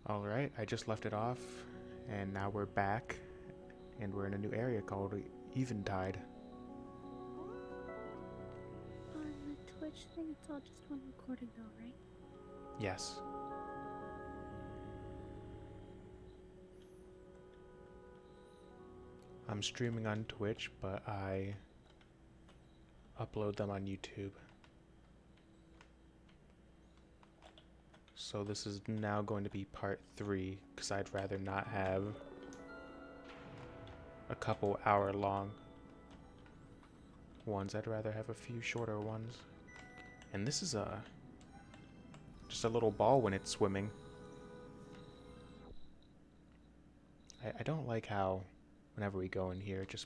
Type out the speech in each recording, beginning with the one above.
Alright, I just left it off, and now we're back, and we're in a new area called Eventide. On the Twitch thing, it's all just one recording though, right? Yes. I'm streaming on Twitch, but I upload them on YouTube. So this is now going to be part 3, because I'd rather not have a couple hour long ones. I'd rather have a few shorter ones. And this is just a little ball when it's swimming. I don't like how whenever we go in here, it just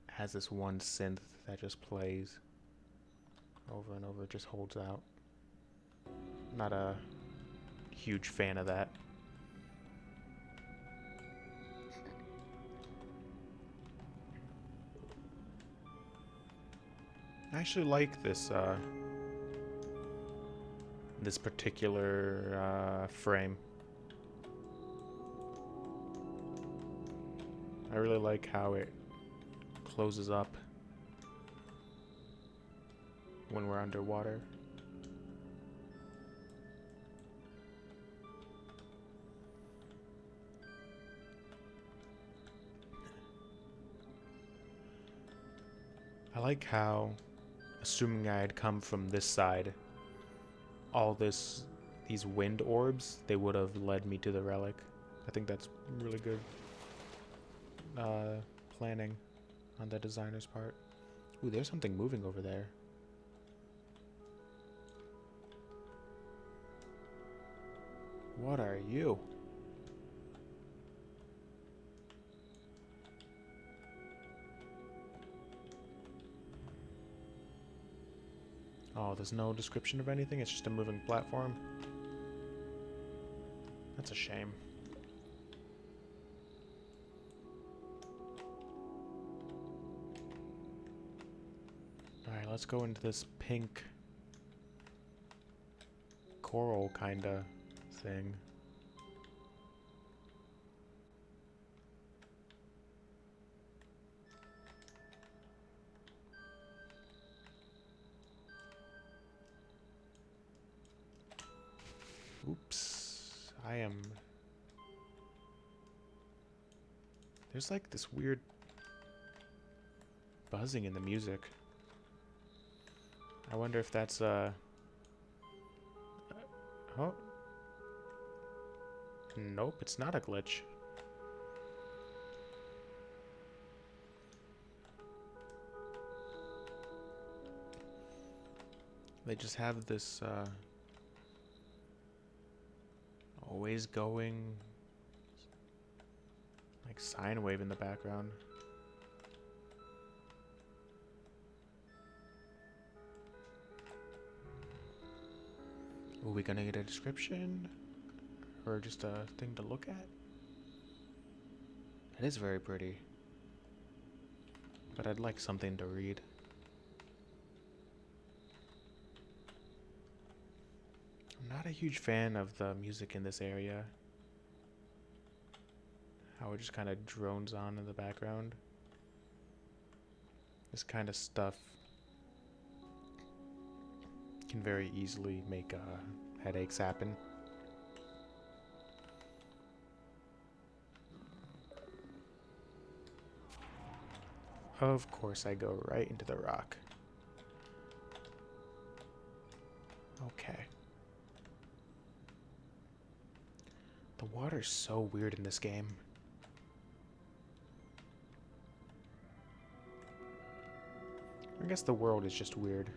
has this one synth that just plays over and over. It just holds out. Not a huge fan of that. I actually like this this particular frame. I really like how it closes up when we're underwater. I like how, assuming I had come from this side, these wind orbs, they would have led me to the relic. I think that's really good planning on the designer's part. Ooh, there's something moving over there. What are you? Oh, there's no description of anything? It's just a moving platform? That's a shame. Alright, let's go into this pink coral kinda thing. Oops. There's like this weird buzzing in the music. I wonder if that's oh. Nope, it's not a glitch. They just have this always going like sine wave in the background. Are we gonna get a description? Or just a thing to look at? It is very pretty. But I'd like something to read. I'm not a huge fan of the music in this area. How it just kind of drones on in the background. This kind of stuff can very easily make headaches happen. Of course, I go right into the rock. Okay. The water's so weird in this game. I guess the world is just weird.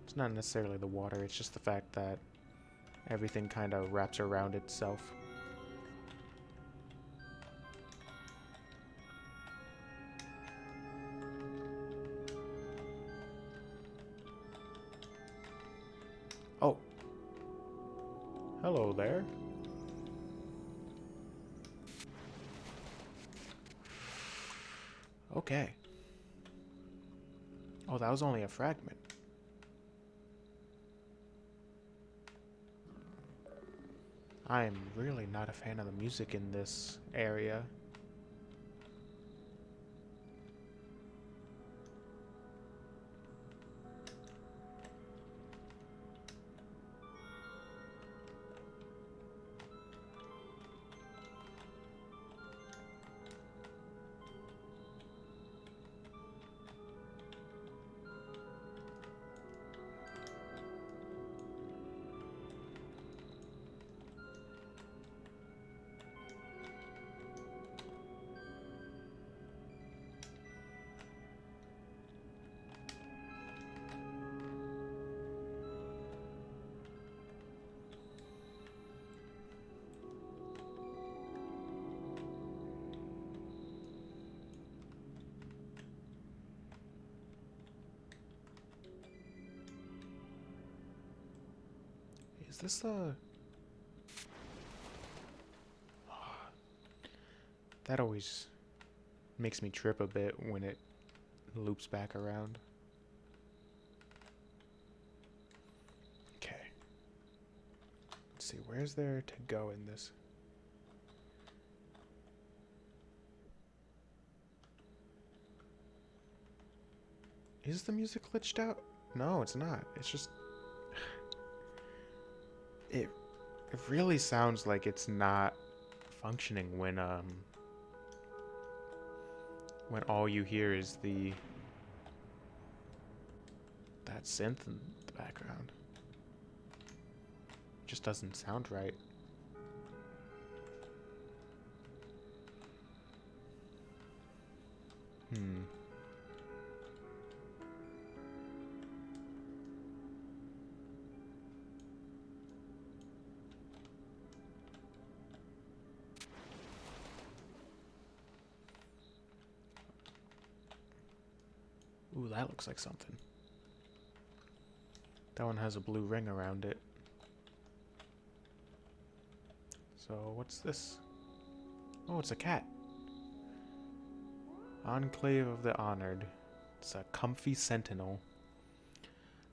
It's not necessarily the water, it's just the fact that everything kind of wraps around itself. Oh. Hello there. Okay. Oh, that was only a fragment. I'm really not a fan of the music in this area. Is this a... That always makes me trip a bit when it loops back around. Okay. Let's see, where's there to go in this? Is the music glitched out? No, it's not. It's just... It, it really sounds like it's not functioning when all you hear is that synth in the background. It just doesn't sound right. Hmm. Ooh, that looks like something. That one has a blue ring around it. So, what's this? Oh, it's a cat. Enclave of the Honored. It's a comfy sentinel.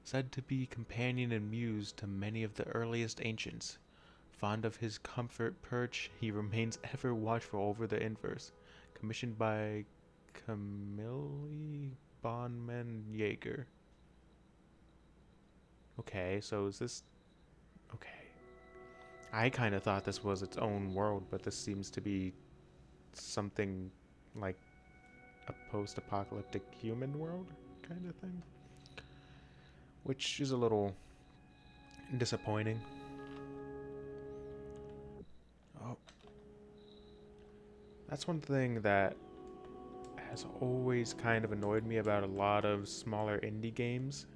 Said to be companion and muse to many of the earliest ancients. Fond of his comfort perch, he remains ever watchful over the inverse. Commissioned by Camille Bonman Jaeger. Okay, so is this... Okay. I kind of thought this was its own world, but this seems to be something like a post-apocalyptic human world kind of thing. Which is a little disappointing. Oh. That's one thing that has always kind of annoyed me about a lot of smaller indie games,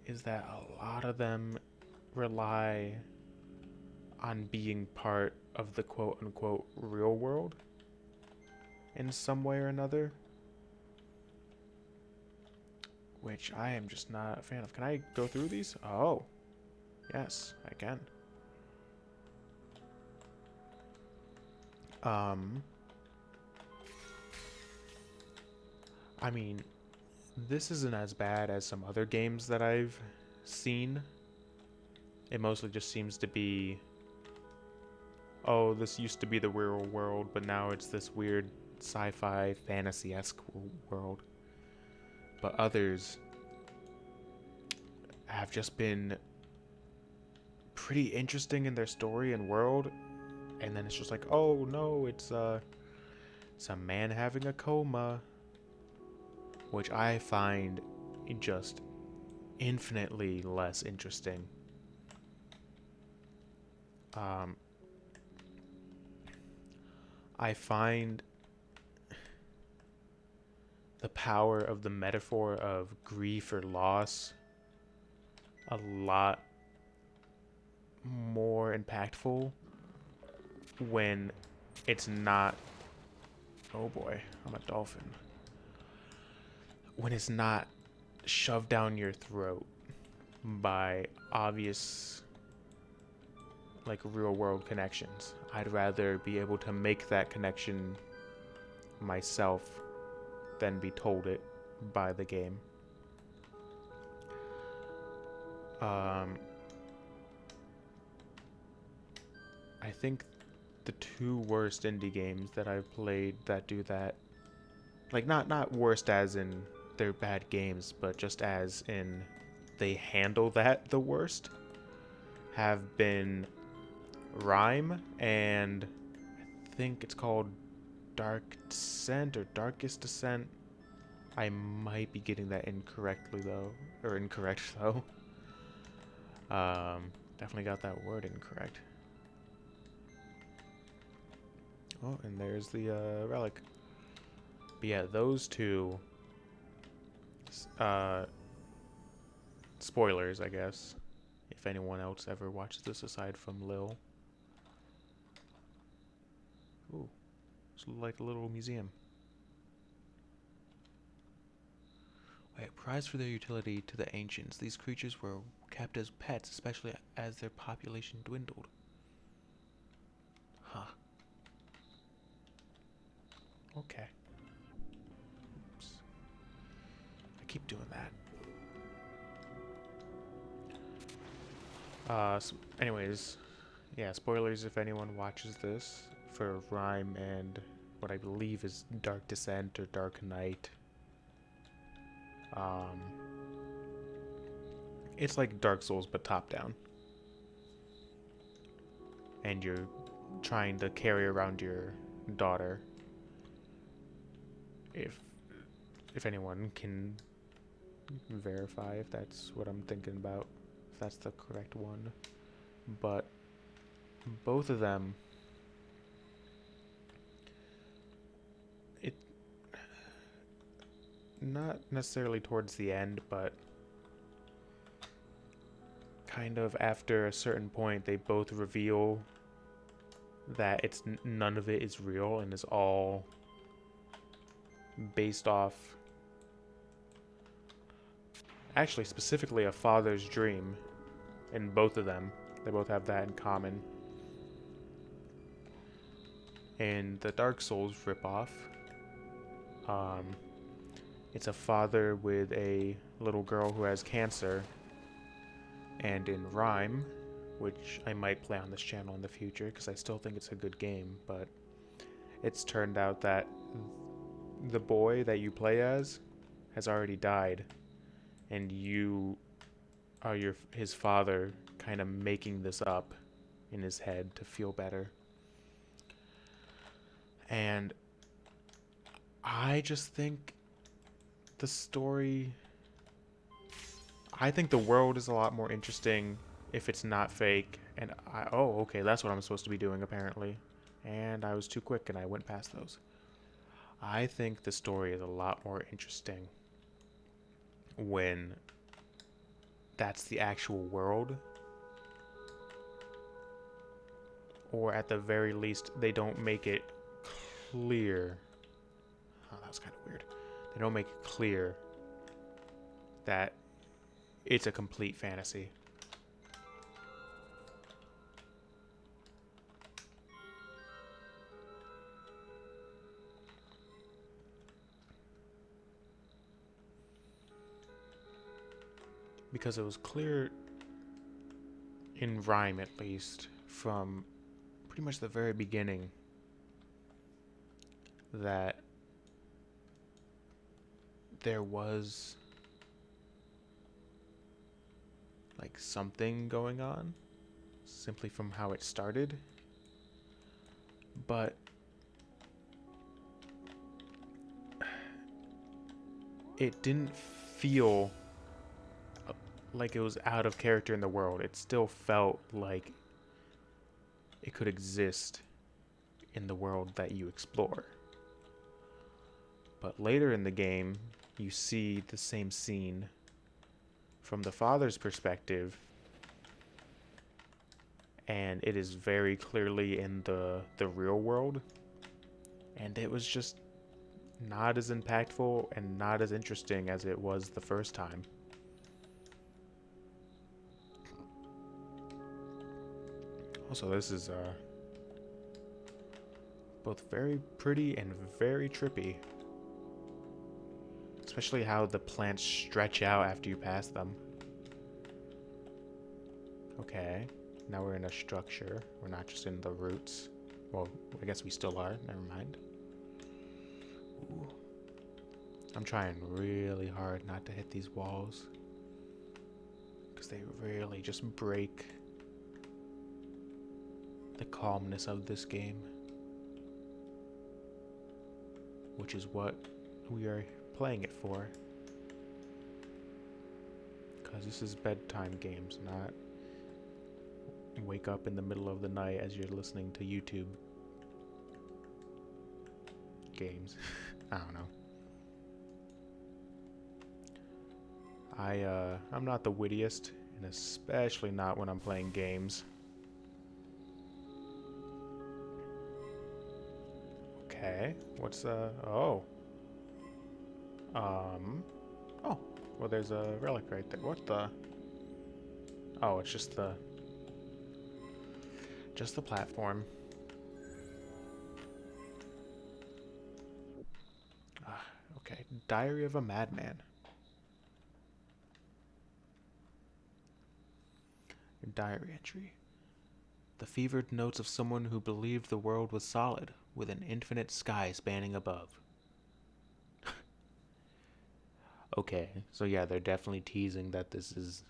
is that a lot of them rely on being part of the quote-unquote real world in some way or another, which I am just not a fan of. Can I go through these? Oh, yes, I can. I mean, this isn't as bad as some other games that I've seen. It mostly just seems to be, oh, this used to be the real world, but now it's this weird sci-fi fantasy-esque world. But others have just been pretty interesting in their story and world, and then it's just like, oh no, it's a man having a coma, which I find just infinitely less interesting. Um, I find the power of the metaphor of grief or loss a lot more impactful when it's not... Oh boy, I'm a dolphin. When it's not shoved down your throat by obvious, like, real world connections. I'd rather be able to make that connection myself than be told it by the game. Um, I think the two worst indie games that I've played that do that, like not worst as in they're bad games, but just as in they handle that the worst, have been Rhyme and I think it's called Dark Descent or Darkest Descent. I might be getting that incorrectly though, or incorrect though. Definitely got that word incorrect. Oh, and there's the relic. But yeah, those two. Uh, spoilers, I guess. If anyone else ever watches this aside from Lil. Ooh, it's like a little museum. Wait, prized for their utility to the ancients, these creatures were kept as pets, especially as their population dwindled. Huh. Okay. Oops. I keep doing that. Anyways, yeah, spoilers if anyone watches this for Rhyme and what I believe is Dark Descent or Dark Knight. Um, it's like Dark Souls but top down. And you're trying to carry around your daughter. If anyone can verify if that's what I'm thinking about, if that's the correct one. But both of them, it not necessarily towards the end, but kind of after a certain point, they both reveal that it's none of it is real and is all based off, actually specifically a father's dream in both of them. They both have that in common. In the Dark Souls ripoff, um, it's a father with a little girl who has cancer. And in Rhyme, which I might play on this channel in the future because I still think it's a good game, but it's turned out that the boy that you play as has already died, and you are his father, kind of making this up in his head to feel better. And I just think the story, I think the world is a lot more interesting if it's not fake. And oh, okay, that's what I'm supposed to be doing apparently. And I was too quick and I went past those. I think the story is a lot more interesting when that's the actual world. Or at the very least, they don't make it clear. Oh, that was kind of weird. They don't make it clear that it's a complete fantasy. Because it was clear in Rhyme, at least, from pretty much the very beginning, that there was like something going on simply from how it started, but it didn't feel like it was out of character in the world. It still felt like it could exist in the world that you explore. But later in the game, you see the same scene from the father's perspective, and it is very clearly in the real world, and it was just not as impactful and not as interesting as it was the first time. Also, this is both very pretty and very trippy. Especially how the plants stretch out after you pass them. Okay. Now we're in a structure. We're not just in the roots. Well, I guess we still are. Never mind. Ooh. I'm trying really hard not to hit these walls, because they really just break the calmness of this game, which is what we are playing it for. Because this is bedtime games, not wake up in the middle of the night as you're listening to YouTube games. I don't know. I'm not the wittiest, and especially not when I'm playing games. Okay, what's oh. Oh, well there's a relic right there. What the? Oh, it's just the platform. Okay, Diary of a Madman. Your diary entry. The fevered notes of someone who believed the world was solid, with an infinite sky spanning above. Okay, so yeah, they're definitely teasing that this is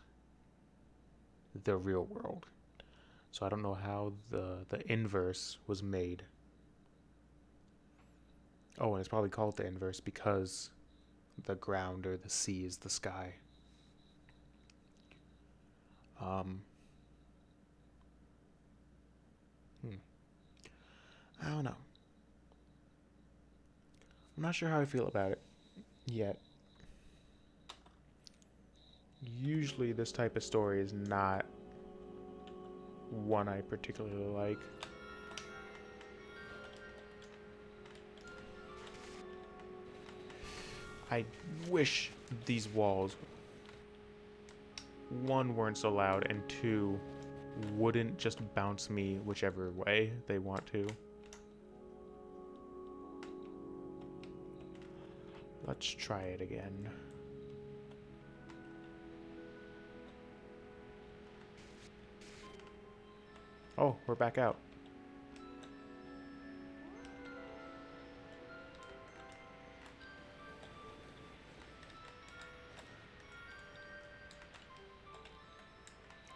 the real world. So I don't know how the inverse was made. Oh, and it's probably called the inverse because the ground or the sea is the sky. Um, I don't know. I'm not sure how I feel about it yet. Usually this type of story is not one I particularly like. I wish these walls, one, weren't so loud, and two, wouldn't just bounce me whichever way they want to. Let's try it again. Oh, we're back out.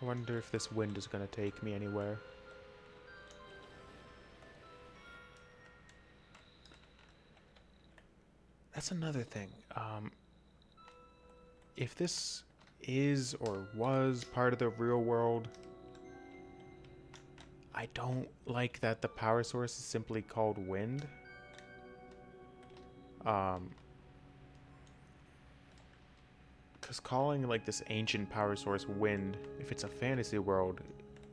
I wonder if this wind is gonna take me anywhere. That's another thing. If this is or was part of the real world, I don't like that the power source is simply called wind. Because calling like this ancient power source wind, if it's a fantasy world,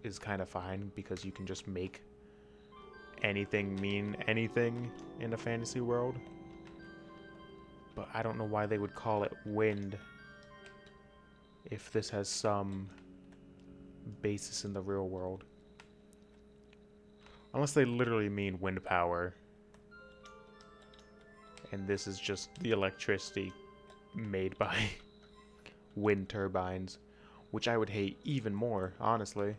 is kind of fine because you can just make anything mean anything in a fantasy world. But I don't know why they would call it wind if this has some basis in the real world. Unless they literally mean wind power. And this is just the electricity made by wind turbines, which I would hate even more, honestly.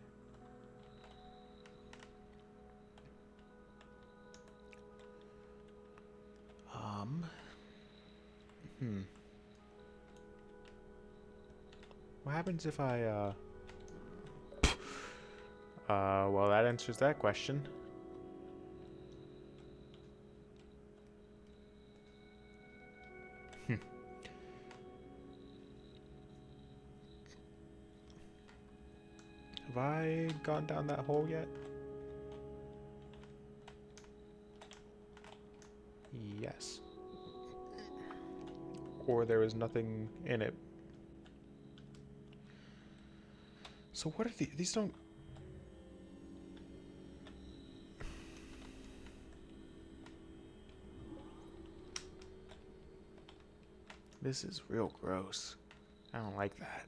What happens if I, well, that answers that question. Have I gone down that hole yet? Yes. Or there was nothing in it. So what are these don't... This is real gross. I don't like that.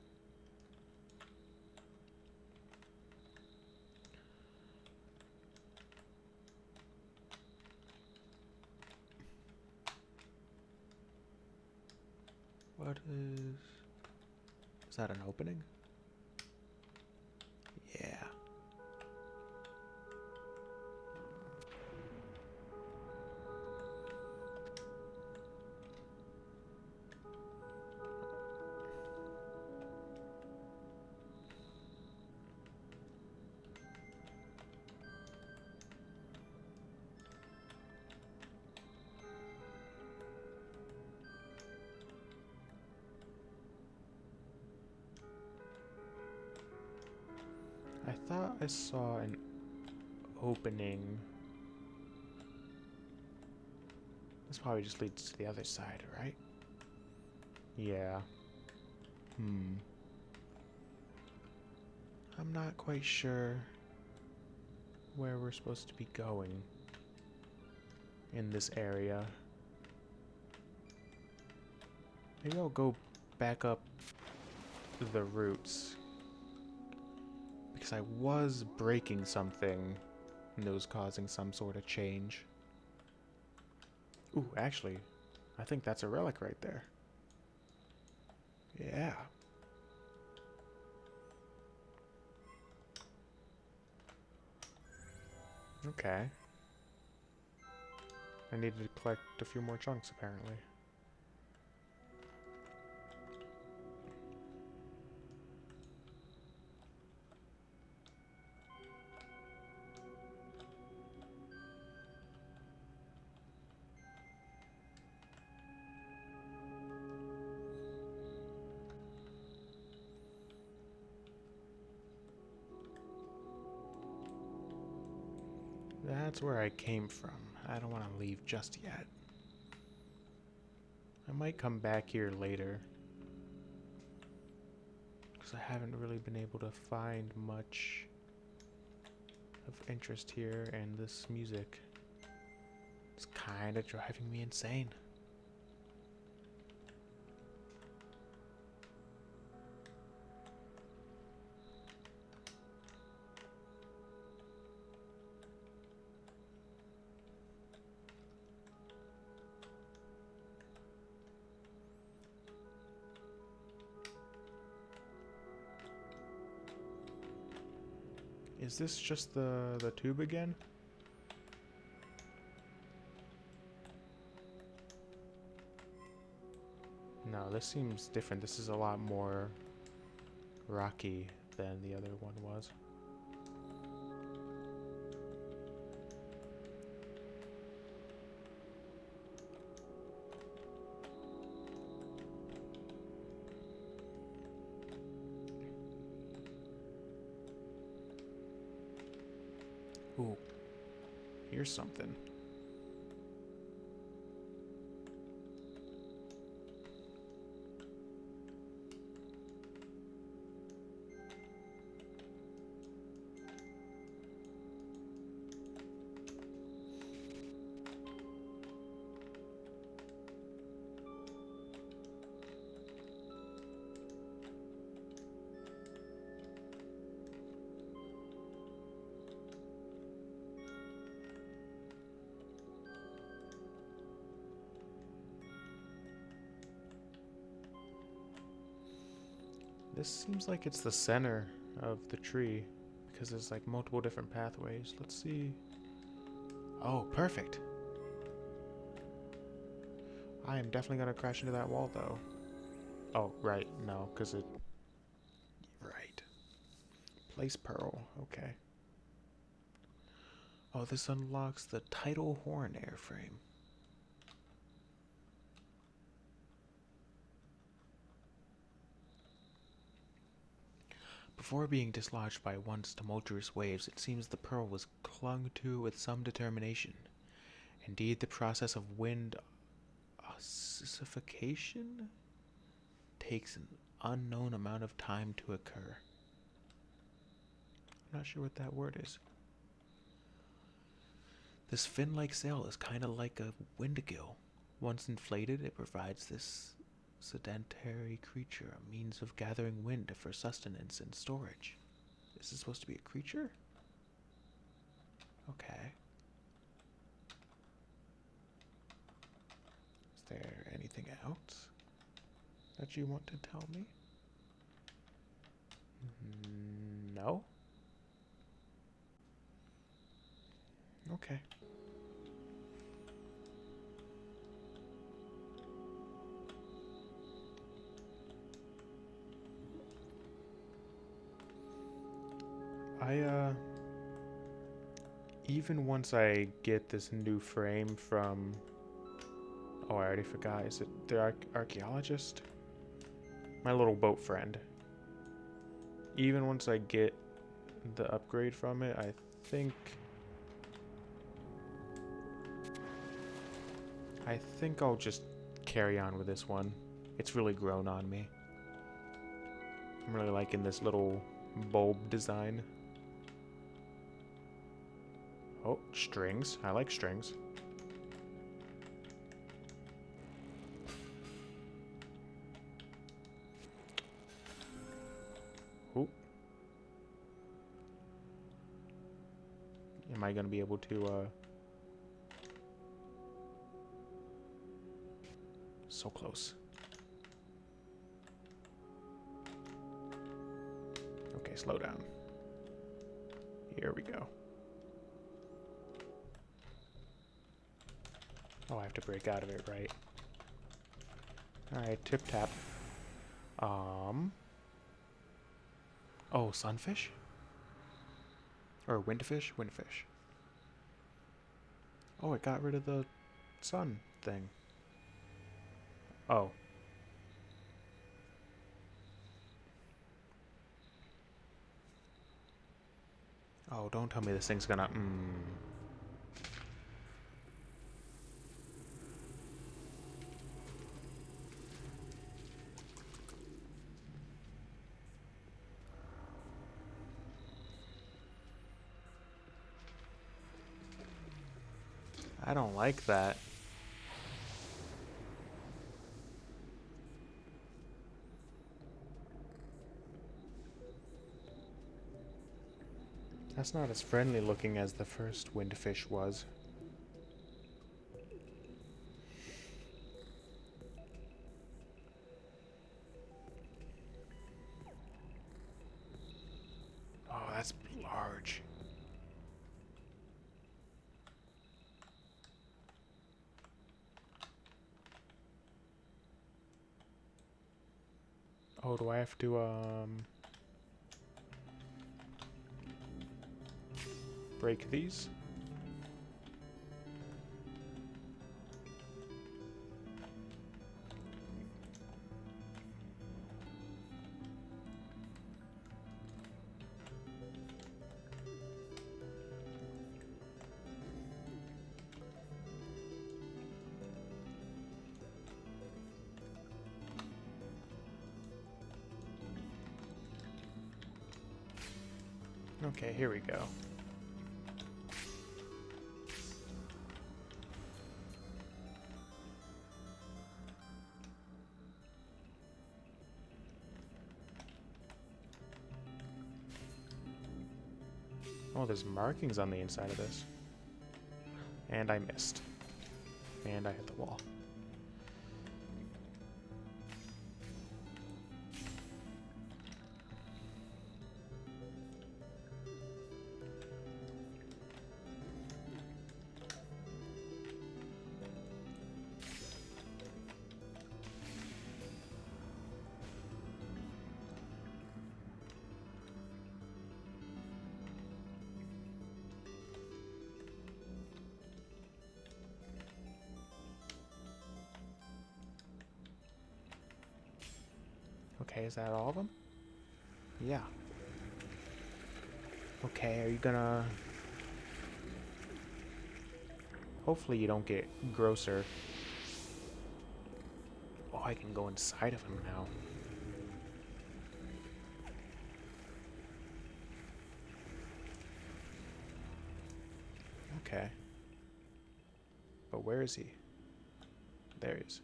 What is... Is that an opening? Yeah. thought I saw an opening. This probably just leads to the other side, right? Yeah. I'm not quite sure where we're supposed to be going in this area. Maybe I'll go back up the roots, because I was breaking something and it was causing some sort of change. Ooh, actually, I think that's a relic right there. Yeah. Okay. I needed to collect a few more chunks, apparently. That's where I came from. I don't want to leave just yet. I might come back here later, because I haven't really been able to find much of interest here, and this music is kind of driving me insane. Is this just the tube again? No, this seems different. This is a lot more rocky than the other one was. Ooh, here's something. This seems like it's the center of the tree, because there's like multiple different pathways. Let's see. Oh, perfect. I am definitely gonna crash into that wall though. Oh, right, no, because it... Right. Place pearl, okay. Oh, this unlocks the tidal horn airframe. Before being dislodged by once tumultuous waves, it seems the pearl was clung to with some determination. Indeed, the process of wind ossification takes an unknown amount of time to occur. I'm not sure what that word is. This fin-like sail is kind of like a windigill. Once inflated, it provides this sedentary creature a means of gathering wind for sustenance and storage. Is this supposed to be a creature? Okay. Is there anything else that you want to tell me? No? Okay. Even once I get this new frame from... Oh, I already forgot. Is it the archaeologist? My little boat friend. Even once I get the upgrade from it, I think I'll just carry on with this one. It's really grown on me. I'm really liking this little bulb design. Oh, strings. I like strings. Ooh. Am I gonna be able to, so close. Okay, slow down. Here we go. Oh, I have to break out of it, right? Alright, tip tap. Oh, sunfish? Or windfish? Windfish. Oh, it got rid of the sun thing. Oh. Oh, don't tell me this thing's gonna... I don't like that. That's not as friendly looking as the first windfish was. Oh, that's large. Oh, do I have to, break these? Okay, here we go. Oh, there's markings on the inside of this. And I missed. And I hit the wall. Okay, is that all of them? Yeah. Okay, are you gonna... Hopefully you don't get grosser. Oh, I can go inside of him now. Okay. But where is he? There he is.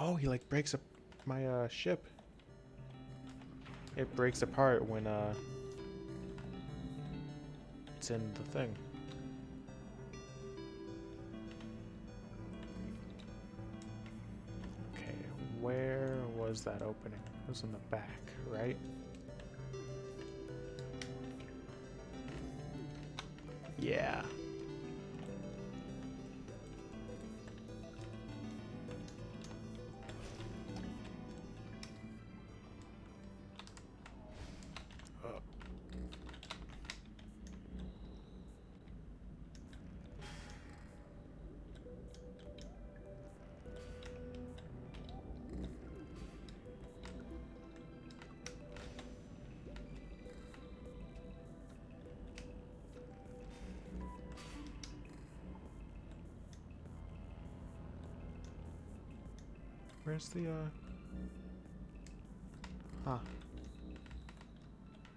Oh, he like breaks up my ship. It breaks apart when it's in the thing. Okay, where was that opening? It was in the back, right? Yeah. Where's the, Huh.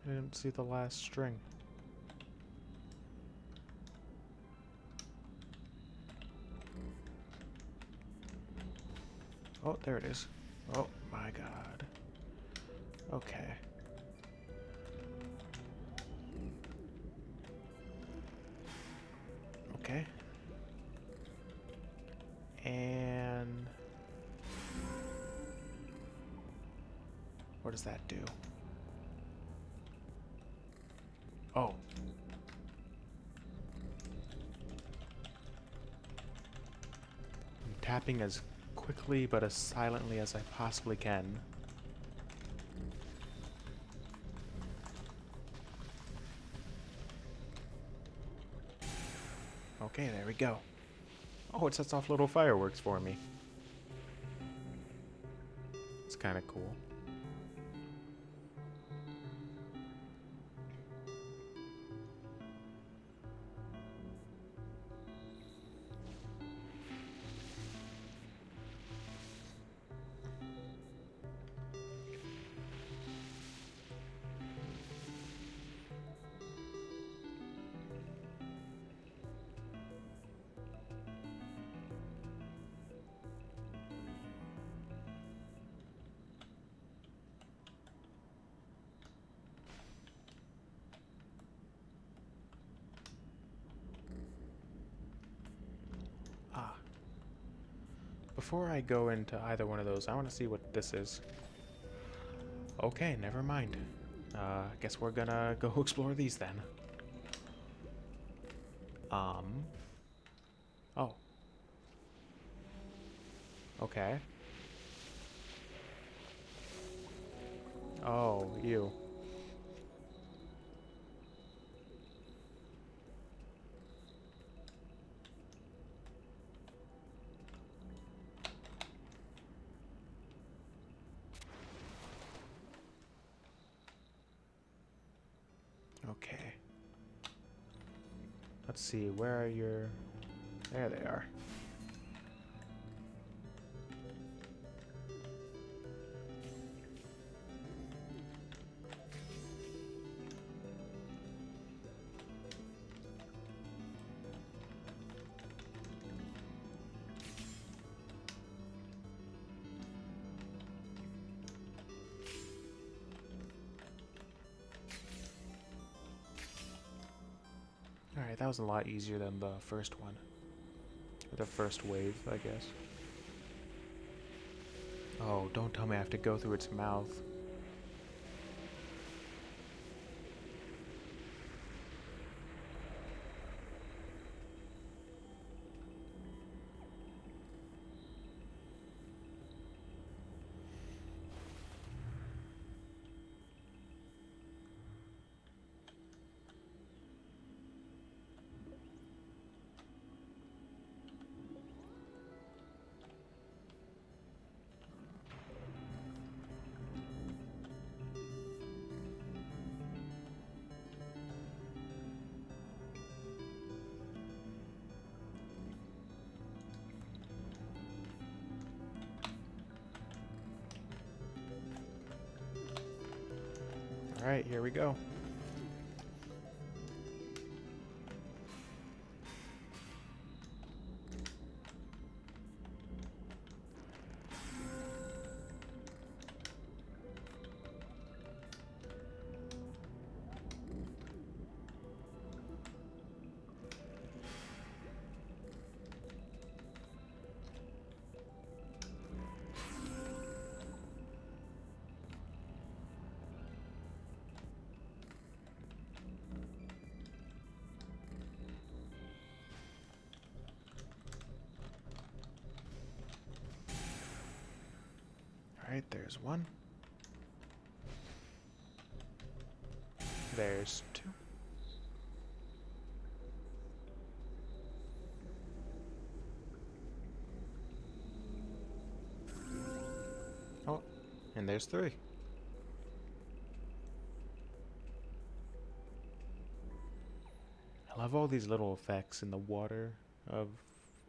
I didn't see the last string. Oh, there it is. Oh my god. Okay. Okay. And what does that do? Oh. I'm tapping as quickly but as silently as I possibly can. Okay, there we go. Oh, it sets off little fireworks for me. It's kind of cool. Ah. Before I go into either one of those, I want to see what this is. Okay, never mind. Guess we're gonna go explore these then. Um. Oh. Okay. Oh, you. Okay. Let's see, where are your... There they are. Alright, that was a lot easier than the first one. Or the first wave, I guess. Oh, don't tell me I have to go through its mouth. Alright, here we go. Alright, there's one. There's two. Oh, and there's three. I love all these little effects in the water of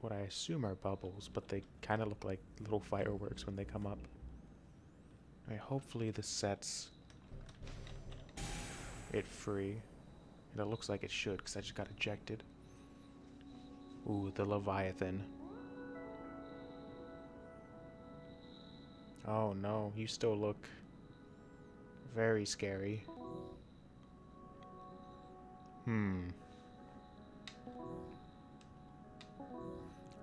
what I assume are bubbles, but they kind of look like little fireworks when they come up. Alright, hopefully this sets it free. And it looks like it should, because I just got ejected. Ooh, the Leviathan. Oh no, you still look very scary. Hmm.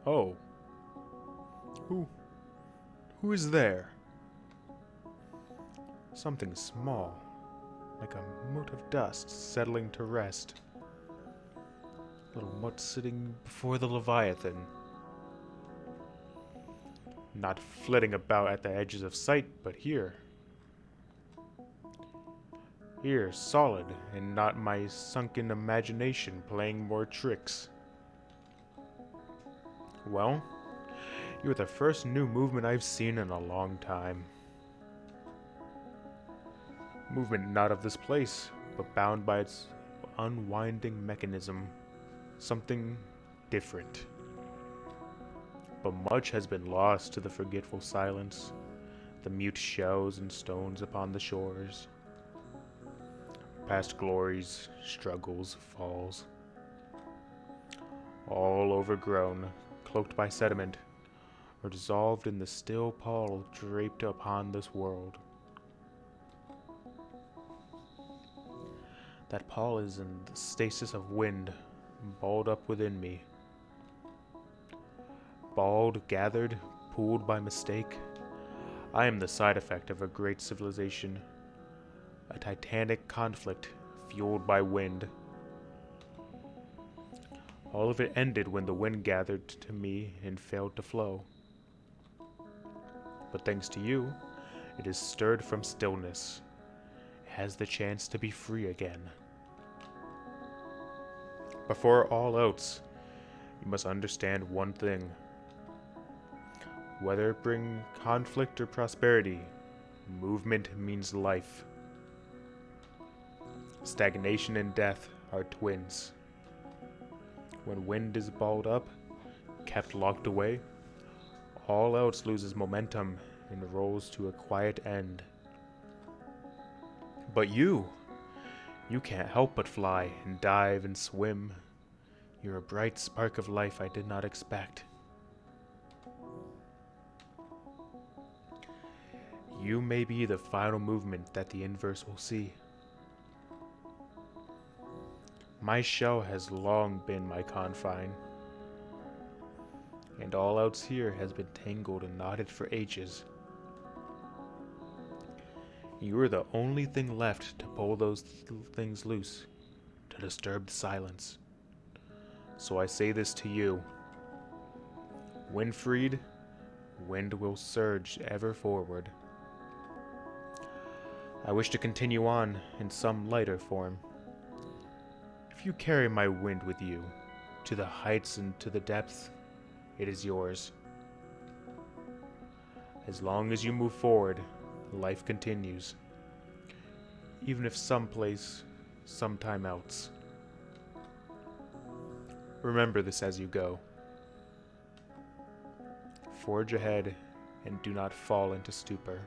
Oh. Who? Who is there? Something small, like a mote of dust settling to rest. Little mutt sitting before the Leviathan. Not flitting about at the edges of sight, but here. Here, solid, and not my sunken imagination playing more tricks. Well, you're the first new movement I've seen in a long time. Movement not of this place, but bound by its unwinding mechanism. Something different. But much has been lost to the forgetful silence, the mute shells and stones upon the shores. Past glories, struggles, falls. All overgrown, cloaked by sediment, or dissolved in the still pall draped upon this world. That pall is in the stasis of wind, balled up within me. Balled, gathered, pooled by mistake. I am the side effect of a great civilization, a titanic conflict fueled by wind. All of it ended when the wind gathered to me and failed to flow. But thanks to you, it is stirred from stillness. It has the chance to be free again. Before all else, you must understand one thing. Whether it bring conflict or prosperity, movement means life. Stagnation and death are twins. When wind is balled up, kept locked away, all else loses momentum and rolls to a quiet end. But you can't help but fly and dive and swim. You're a bright spark of life I did not expect. You may be the final movement that the inverse will see. My shell has long been my confine, and all else here has been tangled and knotted for ages. You are the only thing left to pull those things loose, to disturb the silence. So I say this to you. When freed, wind will surge ever forward. I wish to continue on in some lighter form. If you carry my wind with you, to the heights and to the depths, it is yours. As long as you move forward, life continues. Even if someplace, sometime else. Remember this as you go. Forge ahead and do not fall into stupor.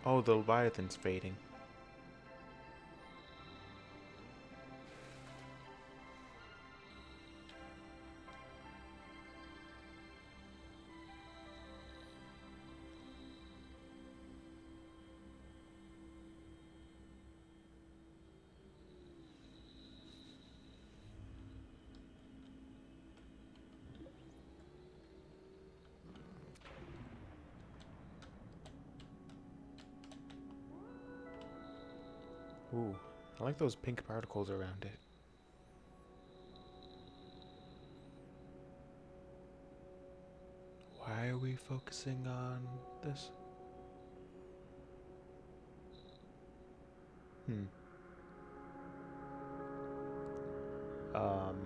Oh, the Leviathan's fading. Ooh, I like those pink particles around it. Why are we focusing on this? Hmm. Um.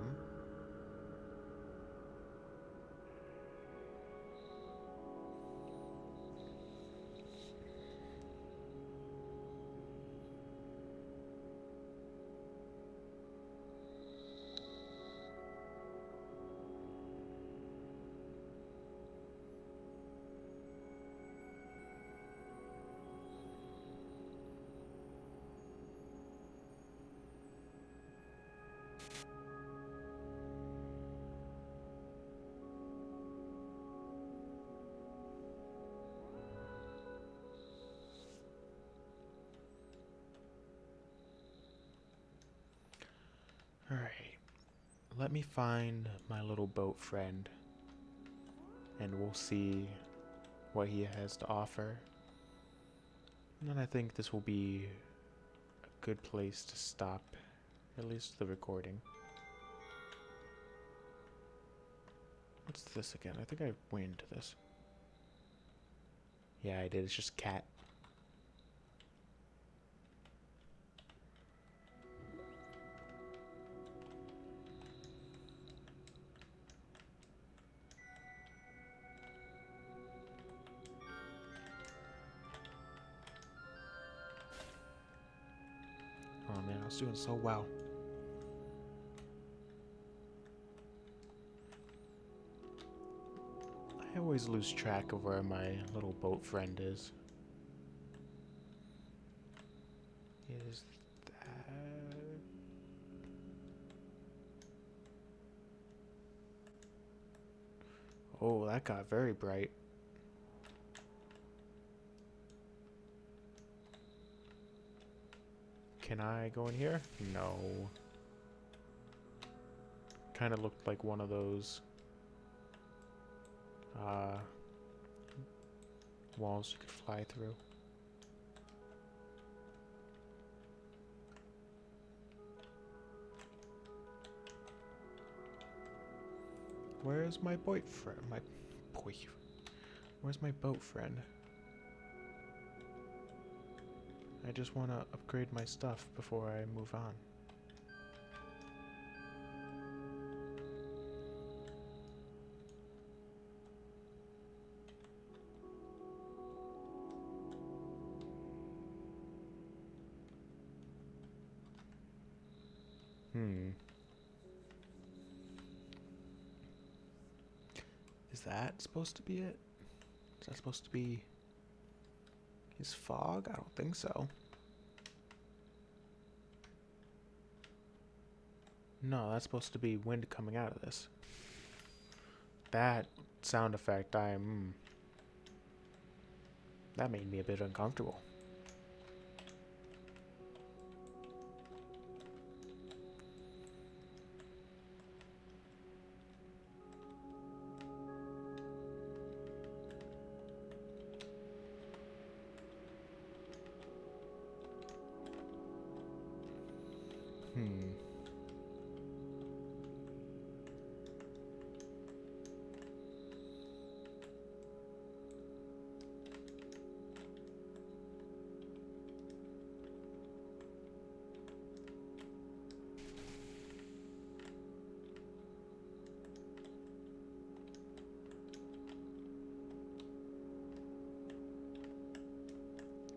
Alright. Let me find my little boat friend, and we'll see what he has to offer. And then I think this will be a good place to stop, at least the recording. What's this again? I think I went into this. Yeah, I did. It's just cat. Oh man, I was doing so well. I always lose track of where my little boat friend is. Is that... Oh, that got very bright. Can I go in here? No. Kind of looked like one of those uh, walls you could fly through. Where's my boyfriend? My boy. Where's my boat friend? I just want to upgrade my stuff before I move on. Hmm. Is that supposed to be it? Is that supposed to be his fog? I don't think so. No, that's supposed to be wind coming out of this. That sound effect, that made me a bit uncomfortable. Hmm.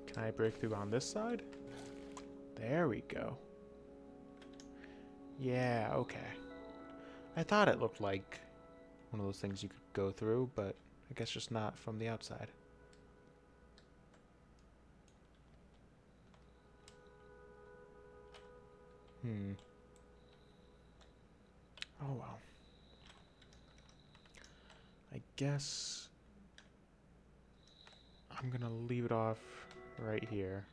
Can I break through on this side? There we go. Yeah, okay. I thought it looked like one of those things you could go through, but I guess just not from the outside. Hmm. Oh well. I guess I'm gonna leave it off right here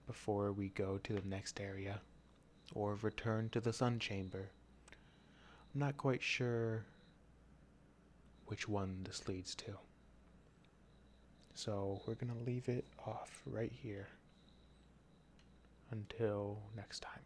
before we go to the next area or return to the sun chamber. I'm not quite sure which one this leads to. So we're gonna leave it off right here. Until next time.